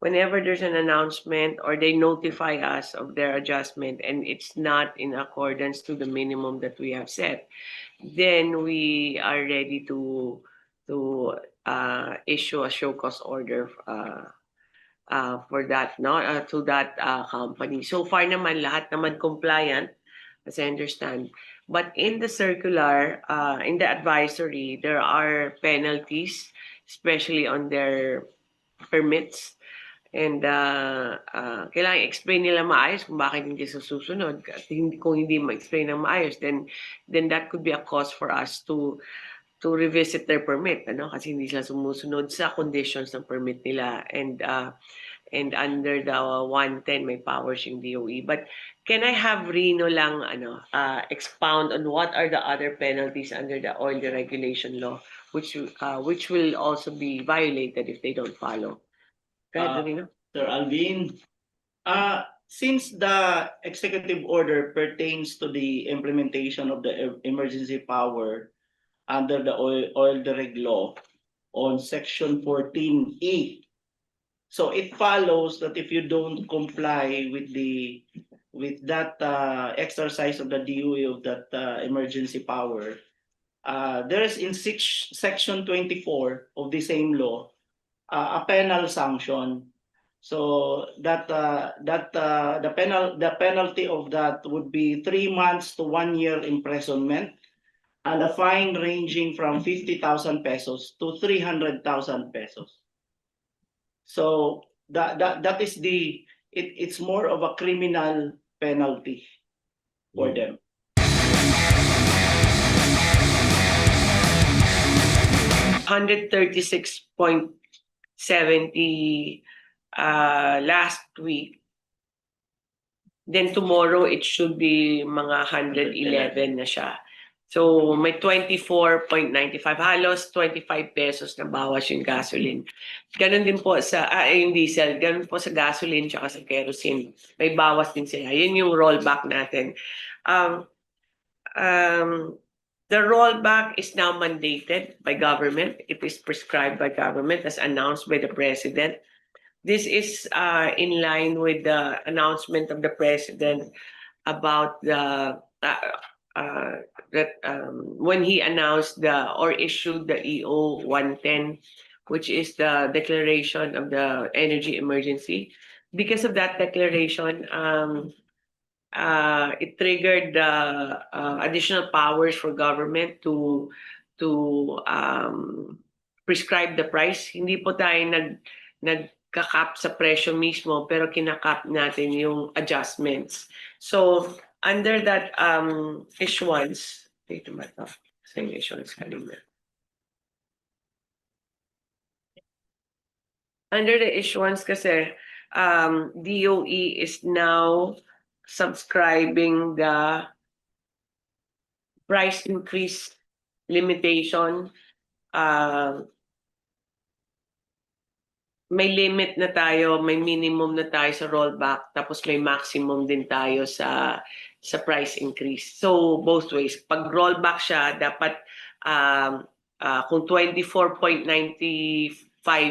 whenever there's an announcement or they notify us of their adjustment and it's not in accordance to the minimum that we have set, then we are ready to issue a show cause order for that, no, to that company. So far naman lahat naman compliant, as I understand. But in the circular, in the advisory, there are penalties, especially on their permits. And kailangan explain nila maayos kung bakit hindi susunod. At kung hindi ma-explain ng maayos, then that could be a cause for us to revisit their permit, ano? Kasi hindi sila sumusunod sa conditions ng permit nila. And under the 110 may powers yung DOE. But can I have Rino lang expound on what are the other penalties under the oil deregulation law, which will also be violated if they don't follow? Go ahead, Rino. Sir Alvin, since the executive order pertains to the implementation of the emergency power under the oil dereg law on section 14E, so it follows that if you don't comply with that exercise of the DOE of that emergency power, there is in section 24 of the same law a penal sanction. So that the penalty of that would be 3 months to 1 year imprisonment and a fine ranging from 50,000 pesos to 300,000 pesos. So that is it's more of a criminal penalty for them. 136.70 last week, then tomorrow it should be mga 111 na siya. So may 24.95, halos 25 pesos na bawas yung gasoline. Ganon din po sa yung diesel, ganon po sa gasoline tsaka sa kerosene. May bawas din sila. Yun yung rollback natin. The rollback is now mandated by government. It is prescribed by government as announced by the president. This is in line with the announcement of the president about when he announced or issued the EO 110, which is the declaration of the energy emergency. Because of that declaration, it triggered additional powers for government to prescribe the price. Hindi po tayo nagkakap sa presyo mismo, pero kinakap natin yung adjustments. So under that issuance, dito ba ito? Sa issuance kanina. Under the issuance kasi, DOE is now subscribing the price increase limitation. May limit na tayo, may minimum na tayo sa rollback, tapos may maximum din tayo sa price increase. So both ways. Pag rollback siya, dapat kung 24.95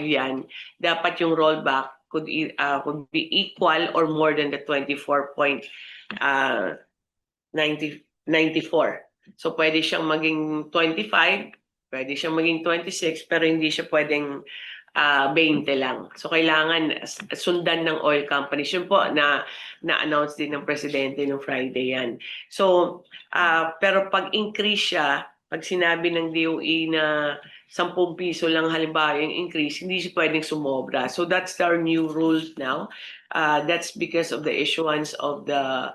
yan, dapat yung rollback could be equal or more than the 24.94. So pwede siyang maging 25, pwede siyang maging 26, pero hindi siya pwedeng 20 lang. So kailangan sundan ng oil companies. Yun po na-announce din ng presidente nung Friday yan. So, pero pag increase siya, pag sinabi ng DOE na 10 piso lang halimbawa yung increase, hindi siya pwedeng sumobra. So that's our new rules now. That's because of the issuance of the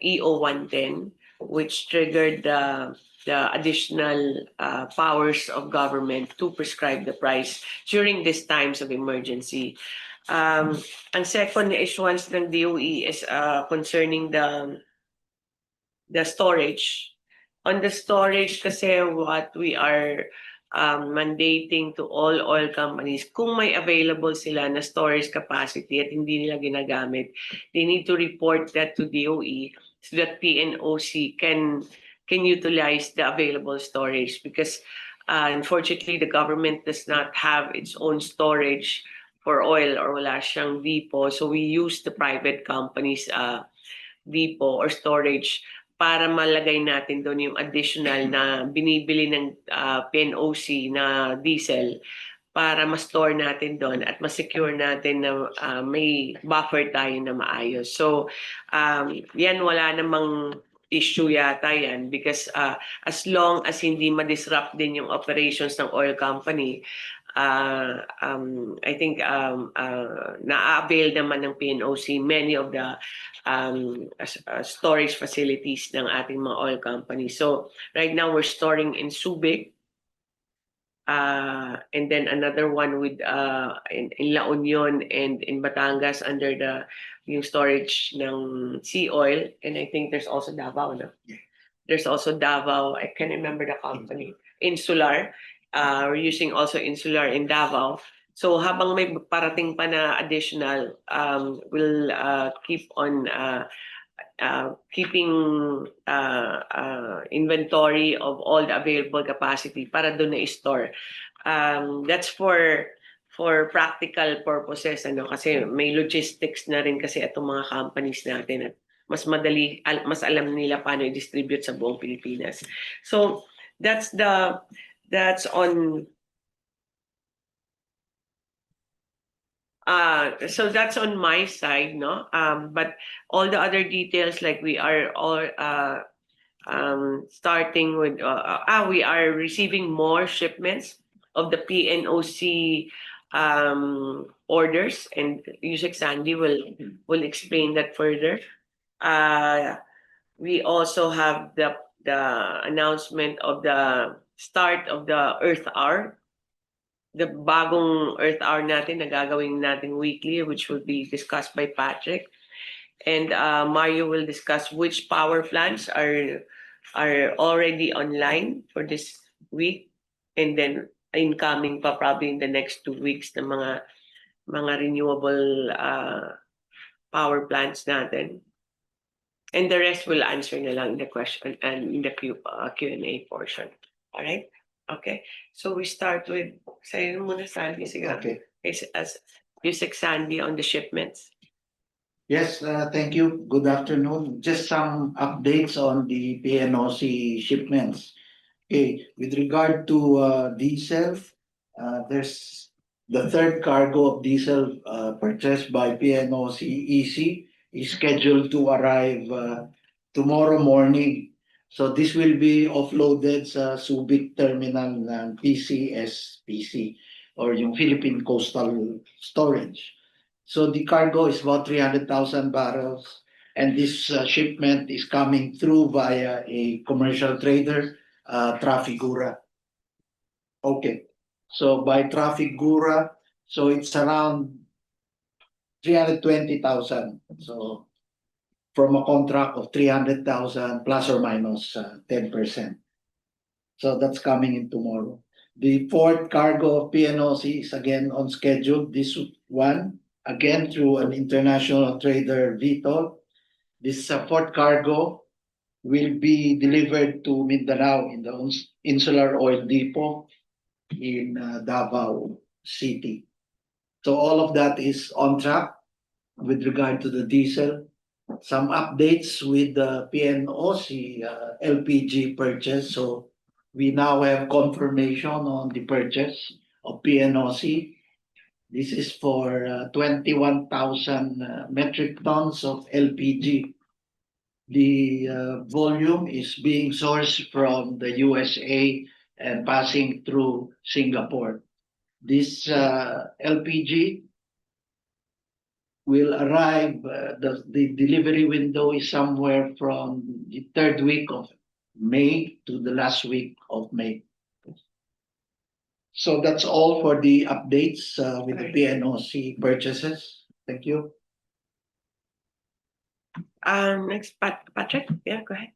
EO 110, which triggered the additional powers of government to prescribe the price during these times of emergency. Ang second na issuance ng DOE is concerning the storage. On the storage kasi what we are mandating to all oil companies, kung may available sila na storage capacity at hindi nila ginagamit, they need to report that to DOE so that PNOC can utilize the available storage, because unfortunately the government does not have its own storage for oil or wala siyang depot. So we use the private companies depot or storage para malagay natin doon yung additional na binibili ng PNOC na diesel para ma-store natin doon at ma-secure natin na may buffer tayo na maayos. So, yan wala namang issue yata yan because as long as hindi ma-disrupt din yung operations ng oil company, I think na-avail naman ng PNOC many of the storage facilities ng ating mga oil companies. So, right now we're storing in Subic, and then another one with in La Union and in Batangas under the yung storage ng sea oil, and I think there's also Davao, no? Yeah. There's also Davao. I can't remember the company. Insular. We're using also Insular in Davao. So habang may parating pa na additional, we'll keep on keeping inventory of all the available capacity para doon na i-store. That's for practical purposes, ano, kasi may logistics na rin kasi itong mga companies natin at mas madali, mas alam nila paano i-distribute sa buong Pilipinas. So that's on so that's on my side, no? But all the other details, like we are all starting with we are receiving more shipments of the PNOC orders, and Yusek Sandy will explain that further. We also have the announcement of the start of the Earth Hour, the bagong Earth Hour natin na gagawin natin weekly, which will be discussed by Patrick. And Mario will discuss which power plants are already online for this week, and then incoming pa probably in the next 2 weeks ng mga renewable power plants natin. And the rest will answer na lang in the question and in the Q&A portion. All right? Okay. So we start with, sa'yo muna, Sandy. Sige. Okay. As Yusek Sandy on the shipments. Yes, thank you. Good afternoon. Just some updates on the PNOC shipments. Okay, with regard to diesel, there's the third cargo of diesel purchased by PNOC EC is scheduled to arrive tomorrow morning. So this will be offloaded sa Subic terminal ng PCSPC or yung Philippine Coastal Storage. So the cargo is about 300,000 barrels, and this shipment is coming through via a commercial trader, Trafigura. Okay, so by Trafigura, so it's around 320,000. So from a contract of 300,000 plus or minus 10%. So that's coming in tomorrow. The fourth cargo of PNOC is again on schedule. This one, again through an international trader, Vitol. This fourth cargo will be delivered to Mindanao in the Insular Oil Depot in Davao City. So all of that is on track with regard to the diesel. Some updates with the PNOC LPG purchase. So we now have confirmation on the purchase of PNOC. This is for 21,000 metric tons of LPG. The volume is being sourced from the USA and passing through Singapore. This LPG will arrive, the delivery window is somewhere from the third week of May to the last week of May. So that's all for the updates with the PNOC purchases. Thank you. Next, Patrick. Yeah, go ahead.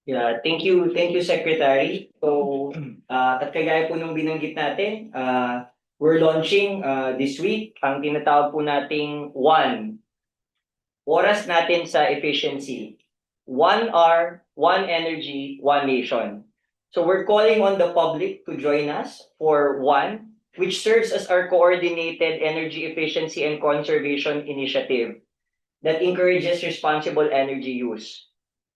Yeah, thank you, Secretary. So, at kagaya po nung binanggit natin, we're launching this week ang tinatawag po nating ONE. Oras natin sa efficiency. 1R, 1 energy, 1 nation. So we're calling on the public to join us for ONE. which serves as our coordinated energy efficiency and conservation initiative that encourages responsible energy use.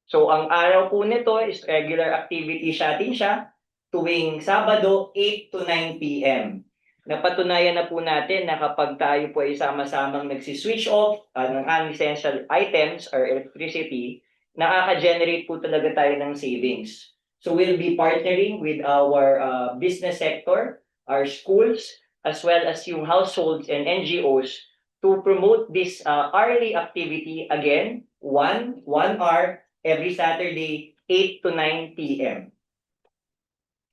So ang araw po nito is regular activity natin siya tuwing Sabado 8 to 9 p.m. Napatunayan na po natin na kapag tayo po ay sama-samang nagsiswitch off ng non-essential items or electricity, nakaka-generate po talaga tayo ng savings. So we'll be partnering with our business sector, our schools, as well as yung households and NGOs to promote this hourly activity again, one hour every Saturday, 8 to 9 p.m.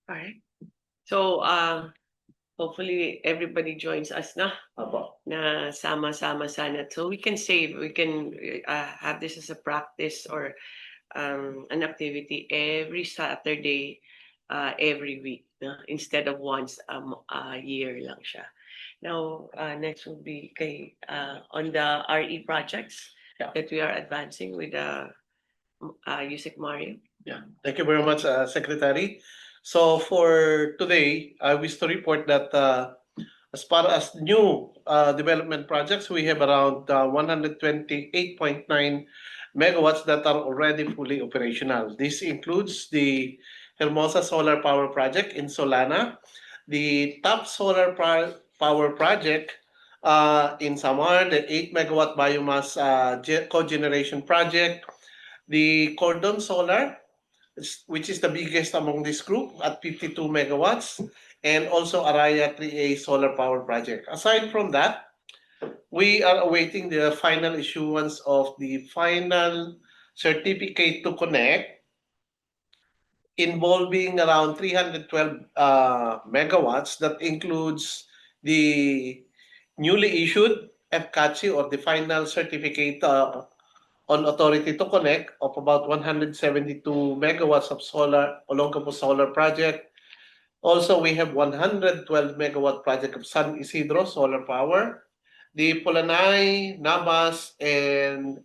All right. So, hopefully everybody joins us na Opo. na sama-sama sana. So we can save, we can have this as a practice or an activity every Saturday, every week, no? Instead of once a year lang siya. Now, next will be kay, on the RE projects that we are advancing with Yusek Mario. Yeah, thank you very much, Secretary. So for today, I wish to report that as far as new development projects, we have around 128.9 megawatts that are already fully operational. This includes the Hermosa Solar Power Project in Solana, the Top Solar Power Project in Samar, the 8 megawatt biomass cogeneration project, the Cordon Solar, which is the biggest among this group at 52 megawatts, and also Araya 3A solar power project. Aside from that, we are awaiting the final issuance of the final certificate to connect involving around 312 megawatts. That includes the newly issued FCATSI or the final certificate on authority to connect of about 172 megawatts of solar Olongapo solar project. Also, we have 112 megawatt project of San Isidro solar power. The Pulanay, Nabas, and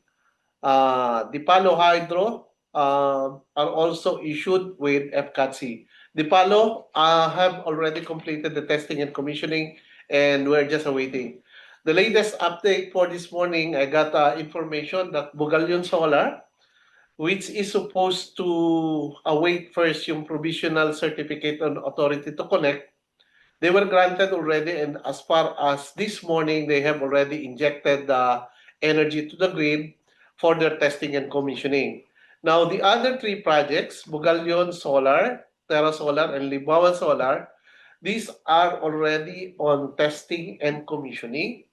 Dipalo Hydro are also issued with FCATSI. Dipalo have already completed the testing and commissioning, and we're just awaiting. The latest update for this morning, I got information that Bugalyon Solar, which is supposed to await first yung provisional certificate on authority to connect, they were granted already, and as far as this morning, they have already injected the energy to the grid for their testing and commissioning. Now, the other three projects, Bugalyon Solar, Terra Solar, and Libawan Solar, these are already on testing and commissioning.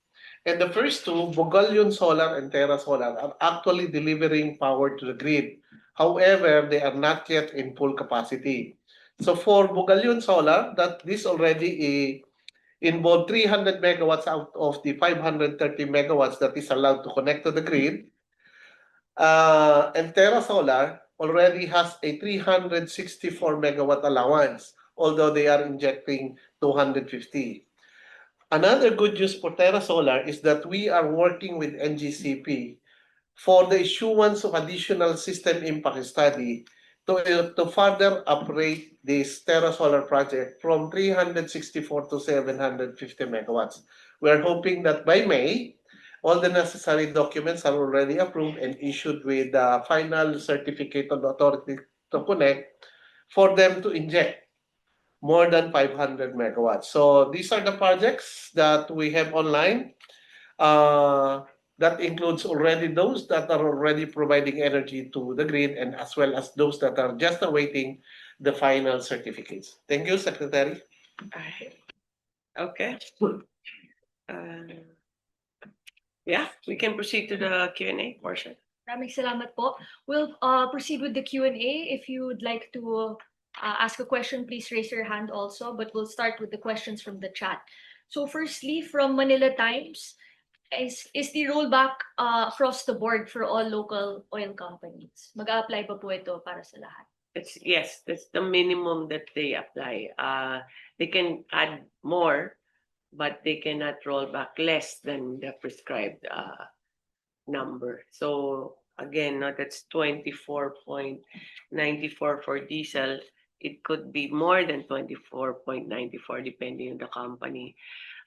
And the first two, Bugalyon Solar and Terra Solar, are actually delivering power to the grid. However, they are not yet in full capacity. So for Bugalyon Solar, that this already involved 300 megawatts out of the 530 megawatts that is allowed to connect to the grid. And Terra Solar already has a 364 megawatt allowance, although they are injecting 250. Another good news for Terra Solar is that we are working with NGCP for the issuance of additional system impact study to further upgrade this Terra Solar project from 364 to 750 megawatts. We are hoping that by May, all the necessary documents are already approved and issued with the final certificate of authority to connect for them to inject more than 500 megawatts. So these are the projects that we have online. That includes already those that are already providing energy to the grid, and as well as those that are just awaiting the final certificates. Thank you, Secretary. Alright. Okay. Yeah, we can proceed to the Q&A portion. Maraming salamat po. We'll proceed with the Q&A. If you would like to ask a question, please raise your hand also, but we'll start with the questions from the chat. So firstly, from Manila Times, is the rollback across the board for all local oil companies? Mag-a-apply ba po ito para sa lahat? Yes, that's the minimum that they apply. They can add more, but they cannot roll back less than the prescribed number. So again, no, that's 24.94 for diesel it could be more than 24.94 depending on the company.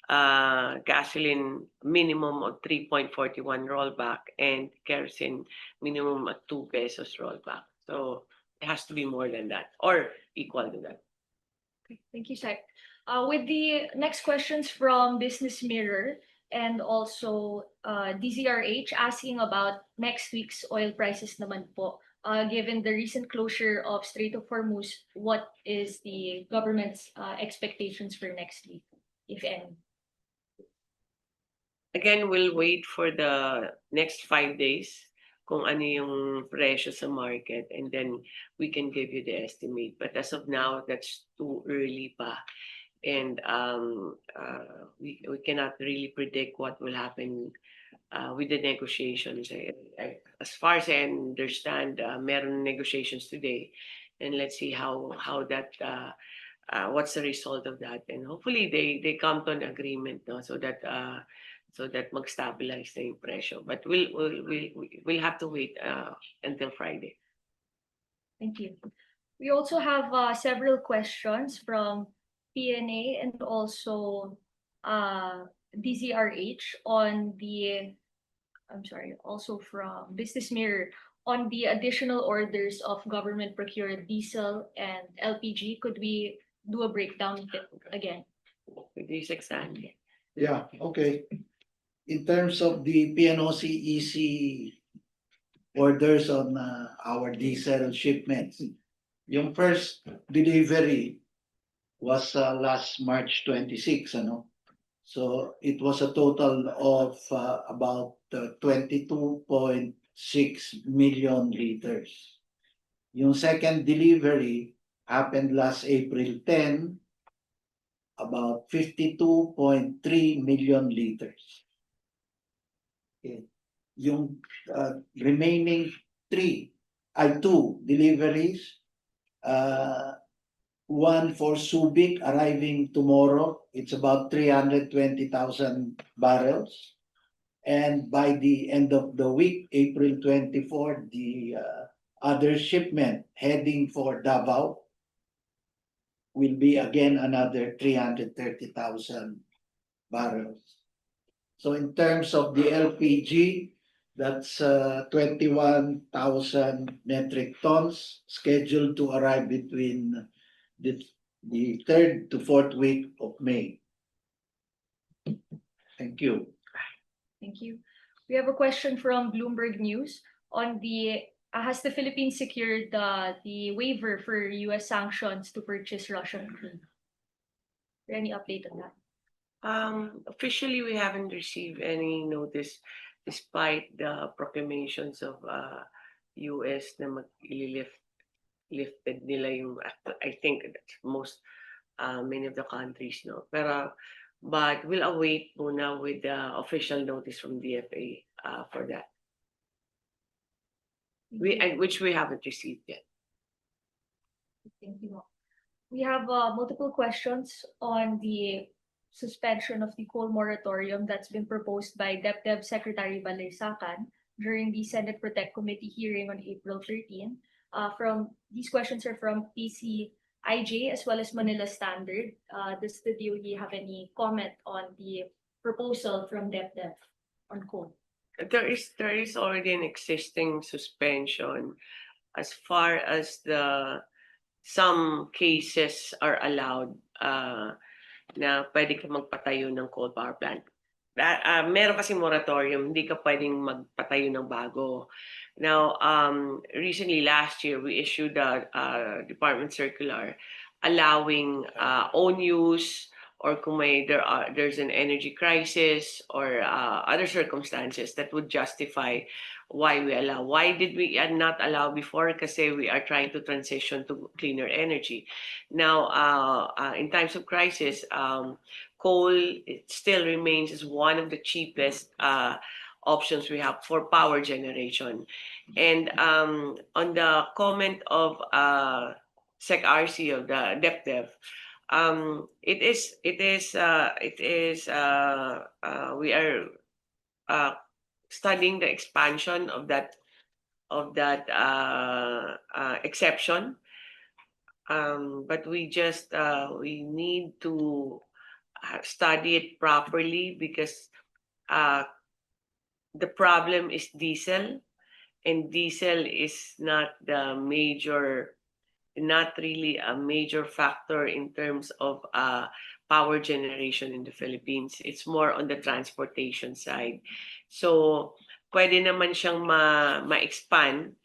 Gasoline minimum of 3.41 rollback, and kerosene minimum at 2 pesos rollback. So it has to be more than that or equal to that. Okay, thank you, Sec. With the next questions from Business Mirror and also DZRH asking about next week's oil prices naman po. Given the recent closure of Strait of Hormuz, what is the government's expectations for next week, if any? Again, we'll wait for the next 5 days kung ano yung presyo sa market, and then we can give you the estimate. But as of now, that's too early pa. And we cannot really predict what will happen with the negotiations. As far as I understand, meron negotiations today, and let's see how that what's the result of that, and hopefully they come to an agreement, no, so that mag-stabilize the presyo. But we'll have to wait until Friday. Thank you. We also have several questions from PNA and also DZRH on the, also from Business Mirror on the additional orders of government procured diesel and LPG. Could we do a breakdown again? With this exam. Yeah, okay. In terms of the PNOC EC orders on our diesel shipments, yung first delivery was last March 26, ano? So it was a total of about 22.6 million liters. Yung second delivery happened last April 10, about 52.3 million liters. Okay. Yung remaining two deliveries, one for Subic arriving tomorrow, it's about 320,000 barrels. And by the end of the week, April 24, the other shipment heading for Davao will be again another 330,000 barrels. So in terms of the LPG, that's 21,000 metric tons scheduled to arrive between the 3rd to 4th week of May. Thank you. Thank you. We have a question from Bloomberg News on the has the Philippines secured the waiver for US sanctions to purchase Russian crude? Is there any update on that? Officially, we haven't received any notice, despite the proclamations of US na lifted nila yung, I think that's most many of the countries, no. But we'll await muna with the official notice from DFA for that. Which we haven't received yet. Thank you. We have multiple questions on the suspension of the coal moratorium that's been proposed by DepDev Secretary Balaisacan during the Senate Protect Committee hearing on April 13. These questions are from PCIJ as well as Manila Standard. Does the DOE have any comment on the proposal from DepDev on coal? There is already an existing suspension as far as some cases are allowed na pwede ka magpatayo ng coal power plant. Meron kasi moratorium, hindi ka pwedeng magpatayo ng bago. Now, recently last year, we issued a department circular allowing own use, or kung there's an energy crisis or other circumstances that would justify why we allow. Why did we not allow before? Kasi we are trying to transition to cleaner energy. Now, in times of crisis, coal still remains as one of the cheapest options we have for power generation. And on the comment of SecRC of the DepDev, we are studying the expansion of that exception. But we need to study it properly because the problem is diesel, and diesel is not really a major factor in terms of power generation in the Philippines. It's more on the transportation side. So, pwede naman siyang ma-expand.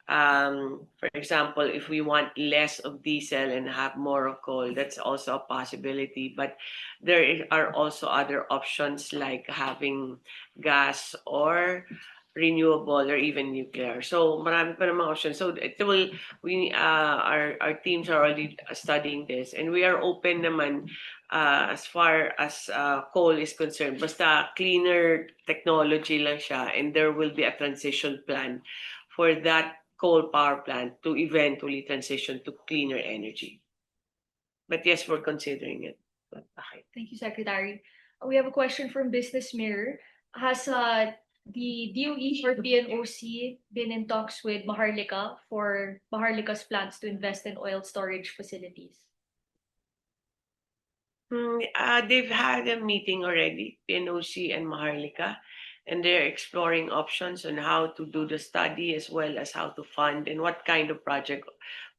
For example, if we want less of diesel and have more of coal, that's also a possibility. But there are also other options like having gas or renewable or even nuclear. So marami pa namang options. So our teams are already studying this, and we are open naman as far as coal is concerned. Basta cleaner technology lang siya, and there will be a transition plan for that coal power plant to eventually transition to cleaner energy. But yes, we're considering it. Okay. Thank you, Secretary. We have a question from Business Mirror. Has the DOE or PNOC been in talks with Maharlika for Maharlika's plans to invest in oil storage facilities? They've had a meeting already, PNOC and Maharlika, and they're exploring options on how to do the study as well as how to fund and what kind of project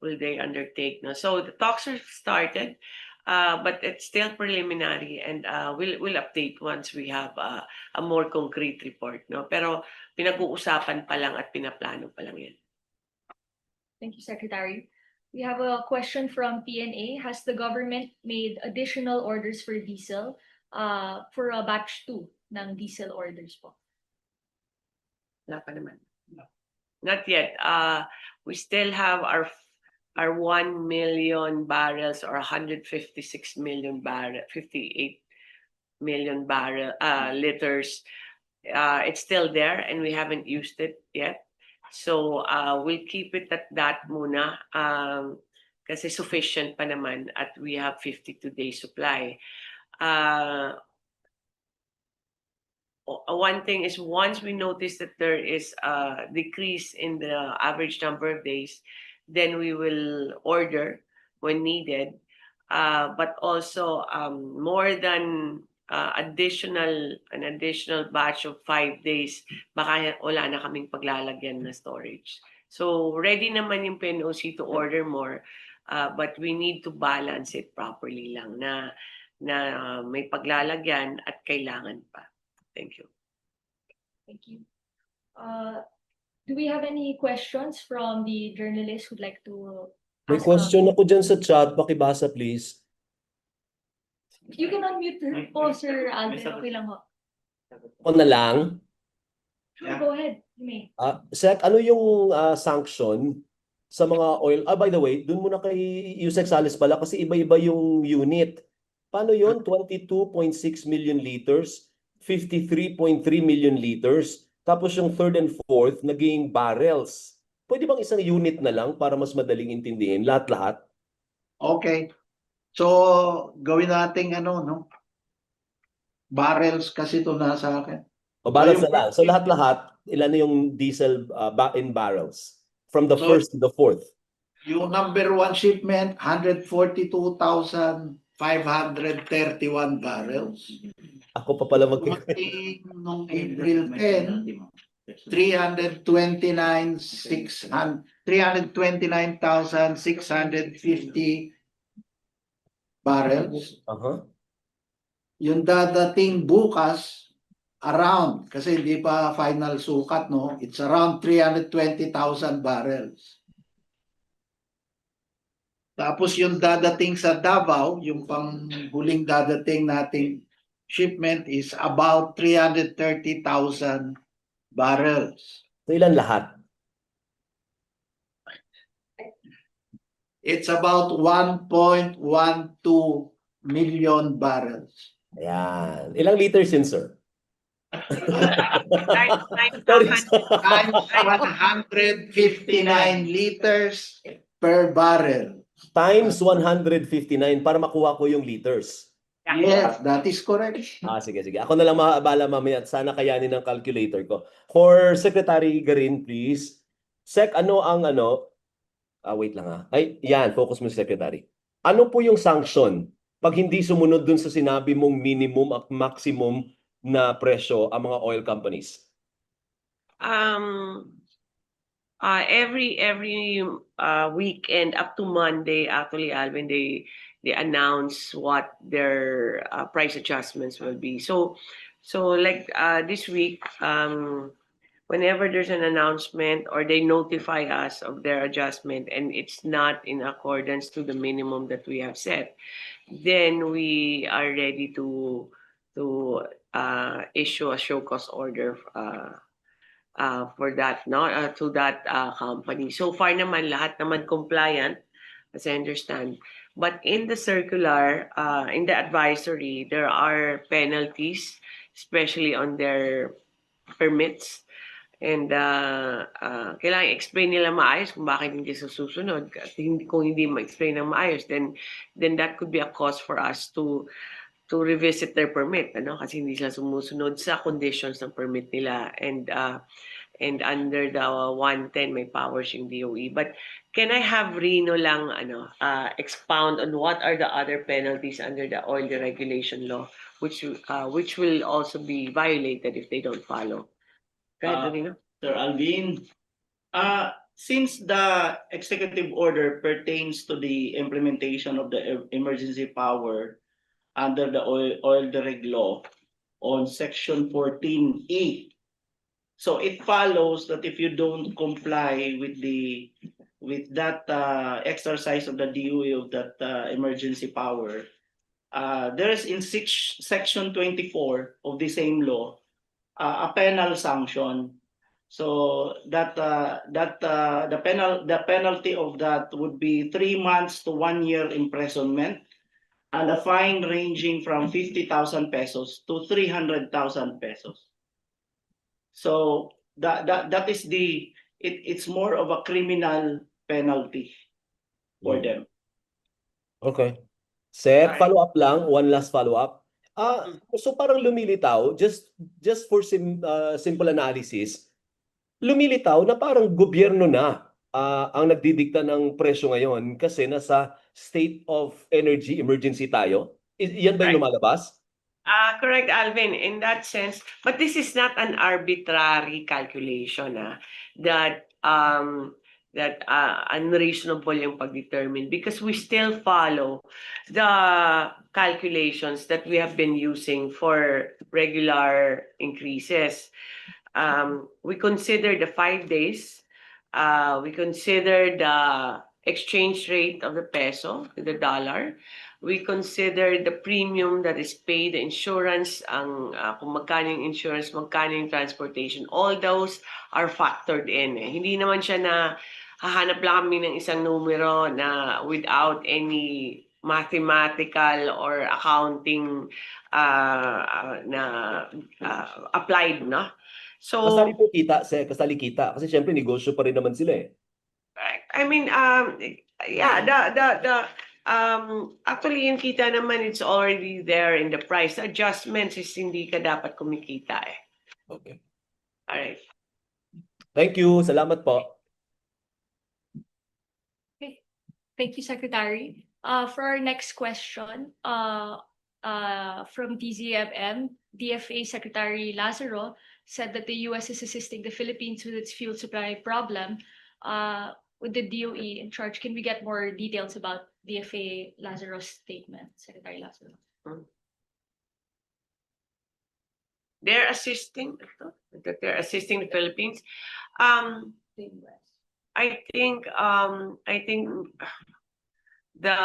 will they undertake. No? So the talks are started, but it's still preliminary, and we'll update once we have a more concrete report. No? Pero pinag-uusapan pa lang at pinaplano pa lang yan. Thank you, Secretary. We have a question from PNA. Has the government made additional orders for diesel for a batch 2 ng diesel orders po? Wala pa naman. Not yet. We still have our 1 million barrels or 156 million 58 million liters. It's still there and we haven't used it yet. So we'll keep it at that muna kasi sufficient pa naman at we have 52-day supply. One thing is once we notice that there is a decrease in the average number of days, then we will order when needed. But also more than an additional batch of 5 days, baka wala na kaming paglalagyan na storage. So ready naman yung PNOC to order more, but we need to balance it properly lang na may paglalagyan at kailangan pa. Thank you. Thank you. Do we have any questions from the journalists who'd like to May ask question ako dyan sa chat, pakibasa please. You can unmute po, Sir Alvin. Okay lang ho. Ako na lang. Sure, go ahead. You may. Sec, ano yung sanction sa mga oil? By the way, dun muna kay Yusek Sales pala kasi iba-iba yung unit. Paano yun? 22.6 million liters, 53.3 million liters, tapos yung third and fourth naging barrels. Pwede bang isang unit na lang para mas madaling intindihin? Lahat-lahat? Okay. So, gawin nating barrels kasi ito nasa akin. O barrels So, na lang. So lahat-lahat, ilan na yung diesel in barrels? From the So, first to the fourth. Yung number 1 shipment, 142,531 barrels. Ako pa pala mag- Dumating nung April 10, 329,650 barrels. Yung dadating bukas, around, kasi hindi pa final sukat, no? It's around 320,000 barrels. Tapos yung dadating sa Davao, yung panghuling dadating nating shipment is about 330,000 barrels. So ilan lahat? It's about 1.12 million barrels. Ayan. Ilang liters yun, sir? Times Times 159 liters per barrel. Times 159 para makuha ko yung liters. Yes, that is correct. Sige. Ako na lang maabala mamaya at sana kayanin ng calculator ko. For Secretary Garin, please. Sec, ano ang Wait lang ha. Ay, yan, focus mo, Secretary. Ano po yung sanction pag hindi sumunod dun sa sinabi mong minimum at maximum na presyo ang mga oil companies? Um, every weekend up to Monday, actually, Alvin, they announce what their price adjustments will be. So like this week, whenever there's an announcement or they notify us of their adjustment and it's not in accordance to the minimum that we have set, then we are ready to issue a show cause order for that, no, to that company. So far naman lahat naman compliant, as I understand. But in the circular, in the advisory, there are penalties, especially on their permits. And kailangan explain nila maayos kung bakit hindi susunod. At kung hindi ma-explain ng maayos, then that could be a cause for us to revisit their permit, ano, kasi hindi sila sumusunod sa conditions ng permit nila. And under the 110 may powers yung DOE. But can I have Rino lang expound on what are the other penalties under the oil deregulation law, which will also be violated if they don't follow? Go ahead, Rino. Sir Alvin, since the executive order pertains to the implementation of the emergency power under the oil dereg law on section 14E, so it follows that if you don't comply with that exercise of the DOE of that emergency power, there is in section 24 of the same law a penal sanction. So the penalty of that would be 3 months to 1 year imprisonment and a fine ranging from 50,000 pesos to 300,000 pesos. So that is it's more of a criminal penalty for them. Okay. Sec, Alright. follow-up lang. One last follow-up. So parang lumilitaw, just for simple analysis, lumilitaw na parang gobyerno na ang nagdidikta ng presyo ngayon kasi nasa state of energy emergency tayo. Yan ba yung Right. lumalabas? Correct, Alvin, in that sense. But this is not an arbitrary calculation that unreasonable yung pag-determine, because we still follow the calculations that we have been using for regular increases. We consider the 5 days. We consider the exchange rate of the peso to the dollar. We consider the premium that is paid, the insurance, kung magkano yung insurance, magkano yung transportation. All those are factored in. Hindi naman siya na hahanap lang kami ng isang numero na without any mathematical or accounting applied, no? So Kasali po kita, Sec, kasali kita. Kasi syempre negosyo pa rin naman sila eh. I mean, yeah, actually yung kita naman, it's already there in the price. Adjustments is hindi ka dapat kumikita eh. Okay. Alright. Thank you. Salamat po. Thank you, Secretary. For our next question, from DZMM, DFA Secretary Lazaro said that the US is assisting the Philippines with its fuel supply problem. With the DOE in charge, can we get more details about DFA Lazaro's statement, Secretary Lazaro? They're assisting the Philippines. The US. I think the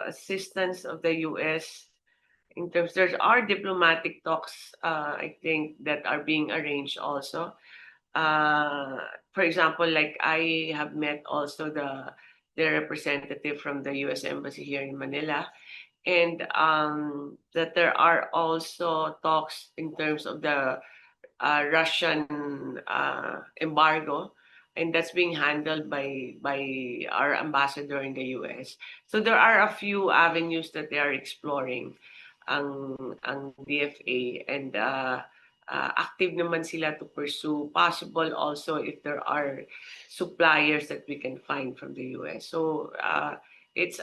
assistance of the US in terms, there are diplomatic talks I think that are being arranged also. For example, like I have met also the representative from the US Embassy here in Manila, and that there are also talks in terms of the Russian embargo, and that's being handled by our ambassador in the US. So there are a few avenues that they are exploring ang DFA, and active naman sila to pursue. Possible also if there are suppliers that we can find from the US. So it's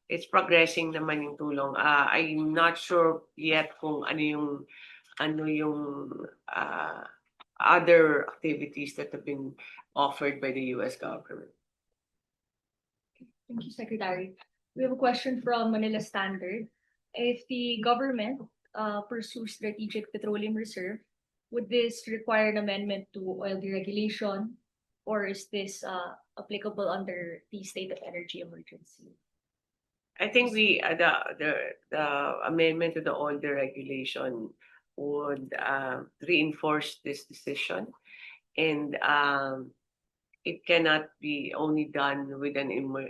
it's progressing naman yung tulong. I'm not sure yet kung ano yung other activities that have been offered by the US government. Thank you, Secretary. We have a question from Manila Standard. If the government pursues strategic petroleum reserve, would this require an amendment to oil deregulation, or is this applicable under the state of energy emergency? I think the amendment to the oil deregulation would reinforce this decision, and it cannot be only done with an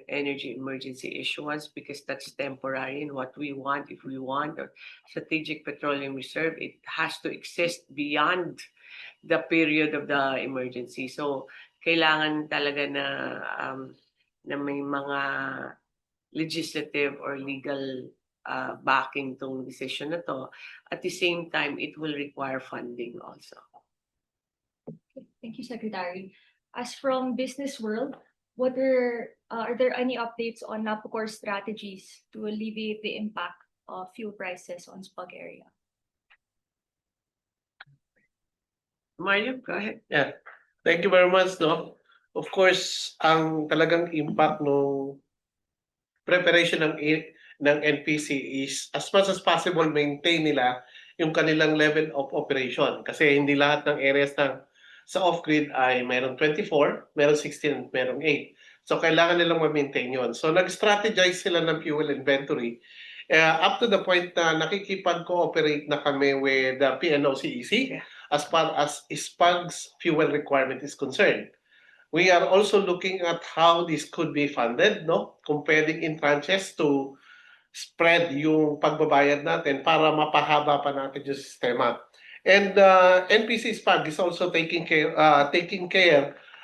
energy emergency issuance because that's temporary. And what we want, if we want a strategic petroleum reserve, it has to exist beyond the period of the emergency. So kailangan talaga na may mga legislative or legal backing tong decision na to. At the same time, it will require funding also. Okay, thank you, Secretary. As from Business World, are there any updates on Napocor strategies to alleviate the impact of fuel prices on SPUG area? Mario, go ahead. Yeah. Thank you very much, no. Of course, ang talagang impact no preparation ng NPC is as much as possible maintain nila yung kanilang level of operation kasi hindi lahat ng areas sa off-grid ay mayroong 24, mayroong 16, mayroong 8. So kailangan nilang ma-maintain yun. So nag-strategize sila ng fuel inventory up to the point na nakikipag-cooperate na kami with the PNOCEC as far as SPUG's fuel requirement is concerned. We are also looking at how this could be funded, no? Kung pwedeng in tranches to spread yung pagbabayad natin para mapahaba pa natin yung sistema. And NPC SPUG is also taking care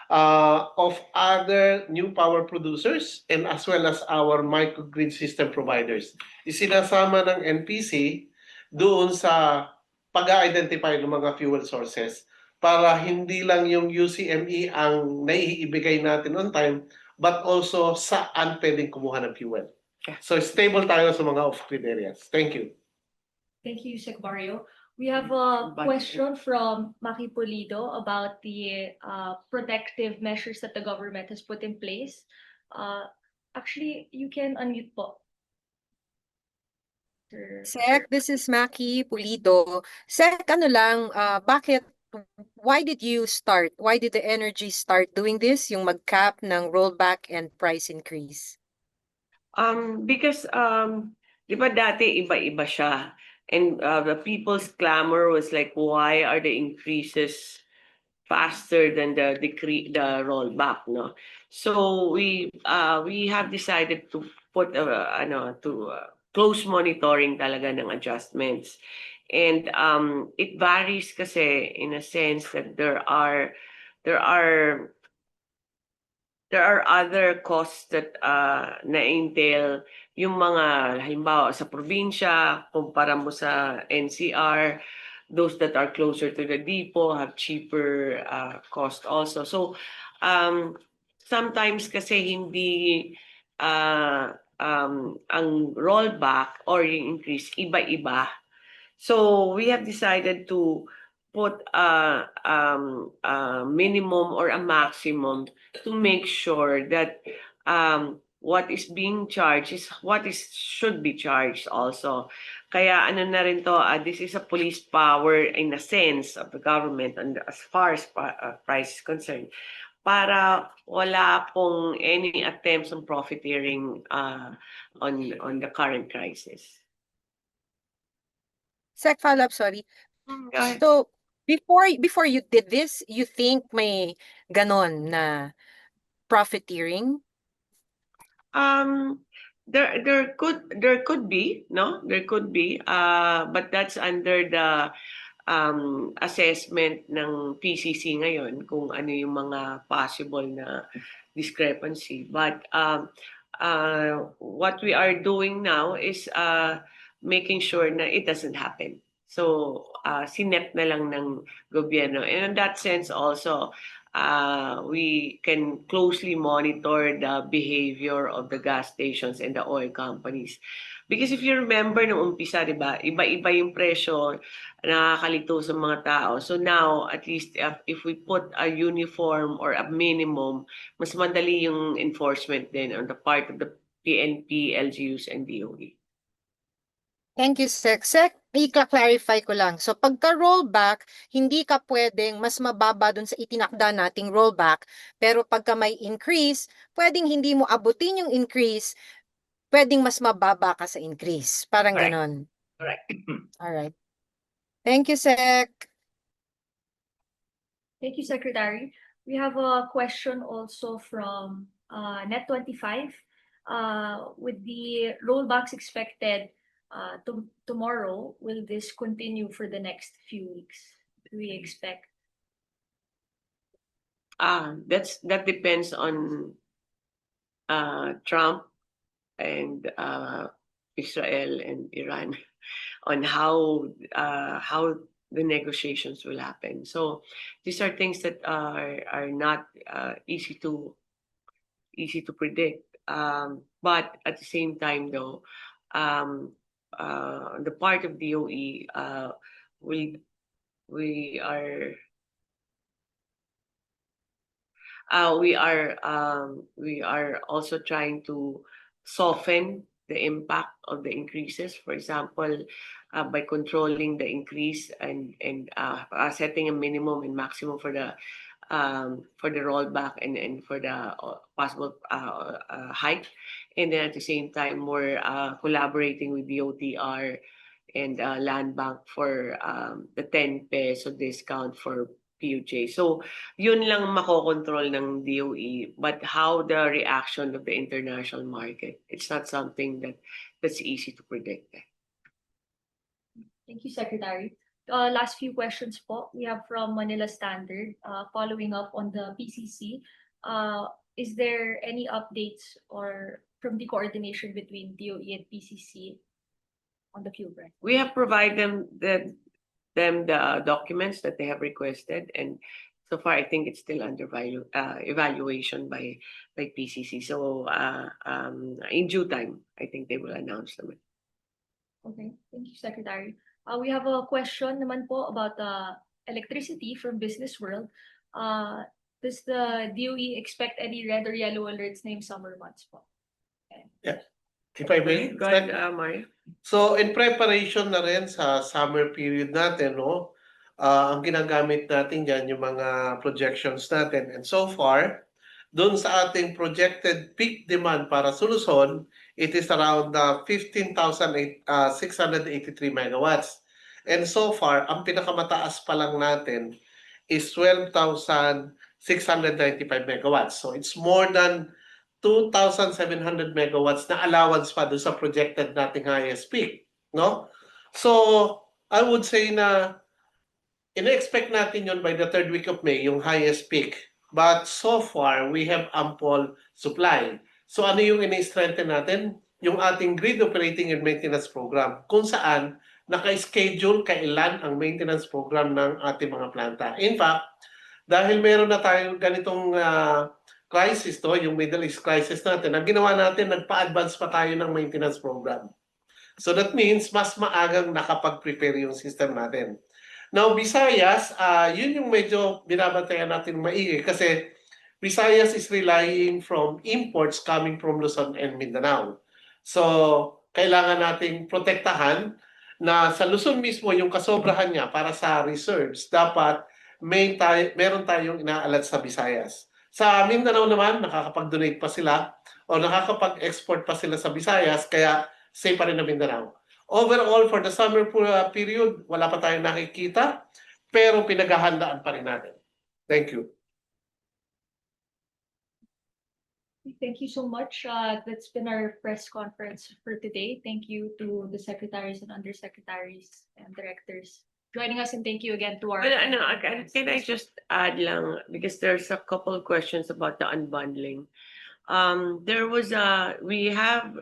of other new power producers and as well as our microgrid system providers. Isinasama ng NPC doon sa pag-identify ng mga fuel sources para hindi lang yung UCME ang naiibigay natin on time but also saan pwedeng kumuha ng fuel. So stable tayo sa mga off-grid areas. Thank you. Thank you, Sec Mario. We have a question from Maki Pulido about the protective measures that the government has put in place. Actually, you can unmute po. Sec, this is Maki Pulido. Sec, why did the energy start doing this, yung mag-cap ng rollback and price increase? Because di ba dati iba-iba siya. And the people's clamor was like, why are the increases faster than the rollback, no? So we have decided to put close monitoring talaga ng adjustments, and it varies kasi in a sense that there are other costs that na-entail yung mga halimbawa sa probinsya kumpara mo sa NCR, those that are closer to the depot have cheaper cost also. So sometimes kasi hindi ang rollback or yung increase iba-iba. So we have decided to put a minimum or a maximum to make sure that what is being charged is what should be charged also. Kaya ano na rin to, this is a police power in a sense of the government and as far as price is concerned, para wala pong any attempts on profiteering on the current crisis. Sec, follow-up, sorry. Go ahead. So, before you did this, you think may ganon na profiteering? There could be, no? There could be, but that's under the assessment ng PCC ngayon kung ano yung mga possible na discrepancy. But what we are doing now is making sure na it doesn't happen. So, sinep na lang ng gobyerno. And in that sense also, we can closely monitor the behavior of the gas stations and the oil companies. Because if you remember nung umpisa, di ba, iba-iba yung presyo, nakakalito sa mga tao. So now, at least if we put a uniform or a minimum, mas madali yung enforcement din on the part of the PNP, LGUs, and DOE. Thank you, Sec. Sec, i-clarify ko lang. So pagka-rollback, hindi ka pwedeng mas mababa dun sa itinakda nating rollback. Pero pagka may increase, pwedeng hindi mo abutin yung increase, pwedeng mas mababa ka sa increase. Parang Correct. ganon. Correct. Alright. Thank you, Sec. Thank you, Secretary. We have a question also from Net25. With the rollbacks expected tomorrow, will this continue for the next few weeks? Do we expect? That depends on Trump and Israel and Iran on how the negotiations will happen. So these are things that are not easy to predict. But at the same time, though, the part of DOE, we are also trying to soften the impact of the increases. For example, by controlling the increase and setting a minimum and maximum for the rollback and for the possible hike, and then at the same time we're collaborating with the OTR and Land Bank for the 10 peso discount for PUJ. So yun lang makokontrol ng DOE, but how the reaction of the international market, it's not something that's easy to predict. Thank you, Secretary. Last few questions po. We have from Manila Standard, following up on the PCC. Is there any updates or from the coordination between DOE and PCC on the fuel price? We have provided them the documents that they have requested, and so far I think it's still under evaluation by PCC. So in due time, I think they will announce them. Okay, thank you, Secretary. We have a question naman po about electricity from Business World. Does the DOE expect any red or yellow alerts na yung summer months po? If I may, Go ahead, Mario. So in preparation na rin sa summer period natin, no, ang ginagamit natin dyan yung mga projections natin. And so far, dun sa ating projected peak demand para sa Luzon, it is around 15,683 megawatts. And so far, ang pinakamataas pa lang natin is 12,695 megawatts. So it's more than 2,700 megawatts na allowance pa doon sa projected nating highest peak, no? So, I would say na ina-expect natin yon by the third week of May, yung highest peak. But so far, we have ample supply. So, ano yung ina-strengthen natin? Yung ating grid operating and maintenance program, kung saan naka-schedule kailan ang maintenance program ng ating mga planta. In fact, dahil meron na tayong ganitong crisis to, yung Middle East crisis natin, ang ginawa natin, nagpa-advance pa tayo ng maintenance program. So that means, mas maagang nakapag-prepare yung system natin. Now, Visayas, yun yung medyo binabantayan natin maigi kasi Visayas is relying from imports coming from Luzon and Mindanao. So, kailangan nating protektahan na sa Luzon mismo yung kasobrahan niya para sa reserves, dapat meron tayong inaalat sa Visayas. Sa Mindanao naman, nakakapag-donate pa sila o nakakapag-export pa sila sa Visayas, kaya safe pa rin na Mindanao. Overall, for the summer period, wala pa tayong nakikita, pero pinaghahandaan pa rin natin. Thank you. Thank you so much. That's been our press conference for today. Thank you to the secretaries and undersecretaries and directors joining us, and thank you again to our. But can I just add lang, because there's a couple of questions about the unbundling. We have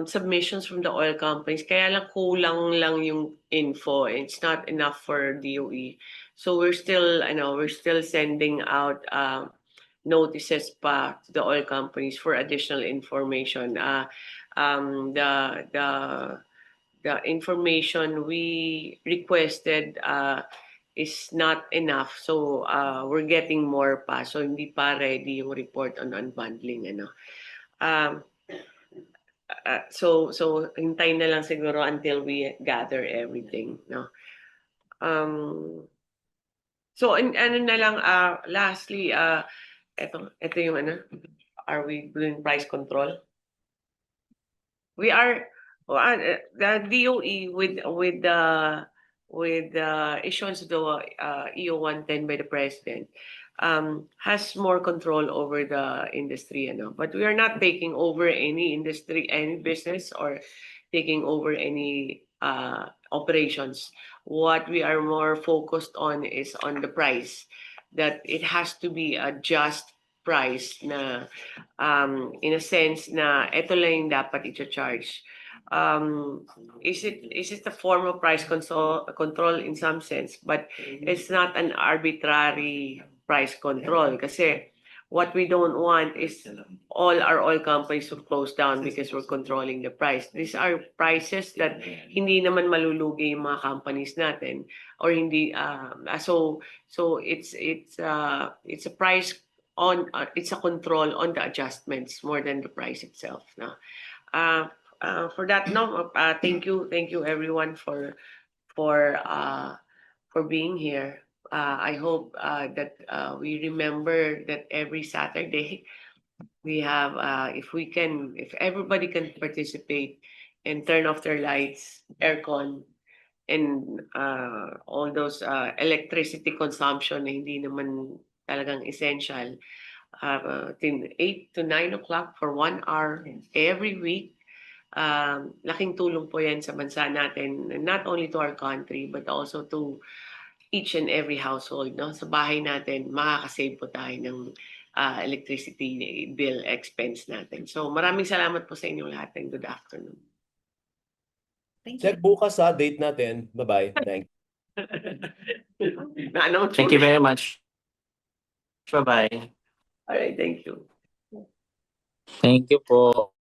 submissions from the oil companies. Kaya lang kulang lang yung info. It's not enough for DOE. So we're still, we're still sending out notices pa to the oil companies for additional information. The information we requested is not enough. So we're getting more pa. So hindi pa ready yung report on unbundling. So hintayin na lang siguro until we gather everything, no. So ano na lang, lastly, ito yung are we doing price control? We are, the DOE with the issuance of the EO 110 by the president has more control over the industry, but we are not taking over any industry, any business, or taking over any operations. What we are more focused on is on the price, that it has to be a just price na in a sense na ito lang yung dapat i-charge. Is it a form of price control in some sense, but it's not an arbitrary price control, kasi what we don't want is all our oil companies to close down because we're controlling the price. These are prices that hindi naman malulugi yung mga companies natin, or hindi so it's a price on it's a control on the adjustments more than the price itself, no. For that, no, thank you everyone for being here. I hope that we remember that every Saturday we have, if everybody can participate and turn off their lights, aircon, and all those electricity consumption na hindi naman talagang essential, 8 to 9 o'clock for 1 hour every week. Laking tulong po yan sa bansa natin, not only to our country but also to each and every household, no? Sa bahay natin, makakasave po tayo ng electricity bill expense natin. So maraming salamat po sa inyong lahat and good afternoon. Thank you. Sec, bukas date natin. Bye-bye. Thank Thank you very much. Bye-bye. All right, thank you. Thank you po.